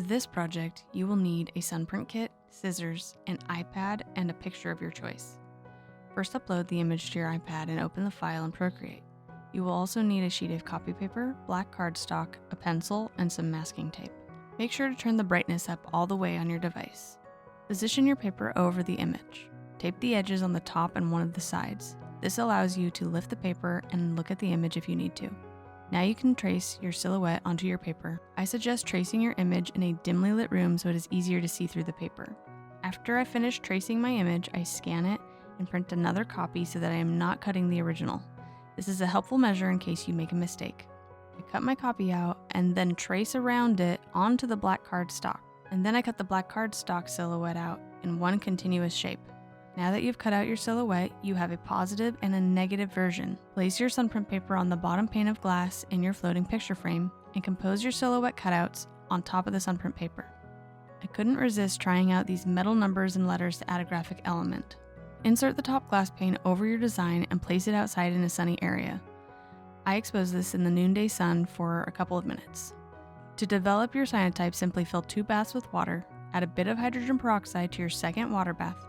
For this project, you will need a Sunprint Kit, scissors, an iPad, and a picture of your choice. First, upload the image to your iPad and open the file in Procreate. You will also need a sheet of copy paper, black cardstock, a pencil, and some masking tape. Make sure to turn the brightness up all the way on your device. Position your paper over the image. Tape the edges on the top and one of the sides. This allows you to lift the paper and look at the image if you need to. Now you can trace your silhouette onto your paper. I suggest tracing your image in a dimly lit room so it is easier to see through the paper. After I finish tracing my image, I scan it and print another copy so that I am not cutting the original. This is a helpful measure in case you make a mistake. I cut my copy out and then trace around it onto the black cardstock. And then I cut the black cardstock silhouette out in one continuous shape. Now that you've cut out your silhouette, you have a positive and a negative version. Place your Sunprint paper on the bottom pane of glass in your floating picture frame and compose your silhouette cutouts on top of the Sunprint paper. I couldn't resist trying out these metal numbers and letters to add a graphic element. Insert the top glass pane over your design and place it outside in a sunny area. I expose this in the noonday sun for a couple of minutes. To develop your cyanotype, simply fill 2 baths with water, add a bit of hydrogen peroxide to your second water bath.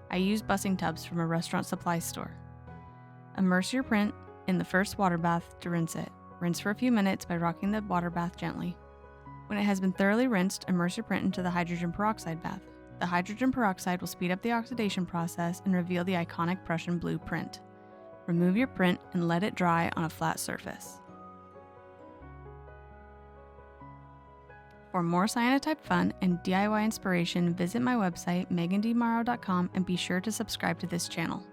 I use bussing tubs from a restaurant supply store. Immerse your print in the first water bath to rinse it. Rinse for a few minutes by rocking the water bath gently. When it has been thoroughly rinsed, immerse your print into the hydrogen peroxide bath. The hydrogen peroxide will speed up the oxidation process and reveal the iconic Prussian blue print. Remove your print and let it dry on a flat surface. For more Cyanotype fun and DIY inspiration, visit my website megandmorrow.com and be sure to subscribe to this channel.